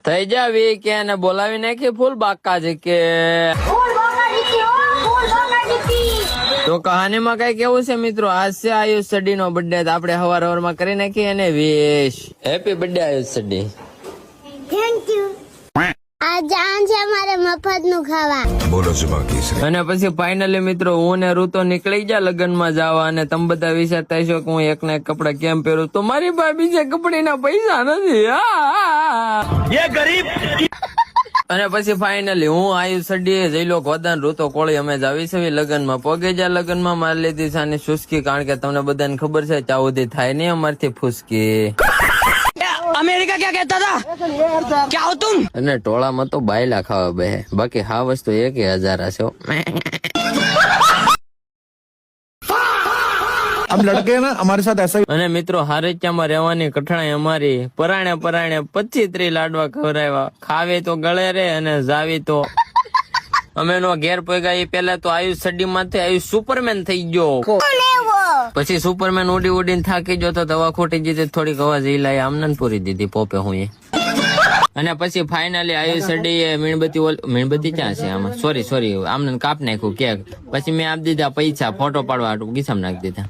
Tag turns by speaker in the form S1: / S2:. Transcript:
S1: થઈ જાવી કે એને બોલાવી નાખી ફૂલ બાકા છે કે તો કહાનીમાં કઈ કેવું છે મિત્રો? આજ છે આયુષ સડી નો બર્થડે. આપણે હવાર માં કરી નાખી અને વિશ હેપી બર્થડે આયુષ સડી.
S2: Thank you. આ જાન છે મારે મફત નું ખાવા.
S3: બોલો છે બાકી છે.
S1: અને પછી ફાઇનલી મિત્રો હું ને ઋતો નીકળી ગયા લગ્ન માં જવા. અને તમે બધા વિચારતા હશો કે હું એક ને એક કપડા કેમ પહેરું, તો મારી પાસે બીજા કપડા ના પૈસા નથી. ये गरीब. અને પછી ફાઇનલી હું આયુષ સડી જઈલો ગોદાન ઋતો કોળી અમે જ આવી છે લગ્ન માં. પોગે જ્યાં લગ્ન માં મારી લીધી સાની સુસ્કી, કારણ કે તમને બધાને ખબર છે ચાઉદી થાય નહીં અમારથી ફૂસકી.
S4: अमेरिका क्या कहता था? क्या हो तुम?
S1: અને ટોળામાં તો બાયલા ખાવા બે, બાકી હા વસ્તુ 1000 હશે.
S3: अब लड़के ना हमारे साथ ऐसा
S1: અને મિત્રો હારેચામાં રહેવાની કઠણાઈ અમારી. પરાણે 25-30 લાડવા ખવડાવ્યા. ખાવે તો ગળે રે અને જાવી તો અમે નો ઘેર પોગ્યા એ પેલા તો આયુષ સડી માંથી આયુષ સુપરમેન થઈ ગયો. પછી સુપરમેન ઉડીને થાકી ગયો તો દવા ખોટી જીતી, થોડીક અવાજ હિલાઈ આમને પૂરી દીધી પોપે હું એ. અને પછી ફાઇનલી આયુષ સડી મીણબત્તી ક્યાં છે આમાં? સોરી આમને કાપ નાખ્યું કેક. પછી મેં આપી દીધા પૈસા ફોટો પાડવા ગીસામાં નાખી દીધા.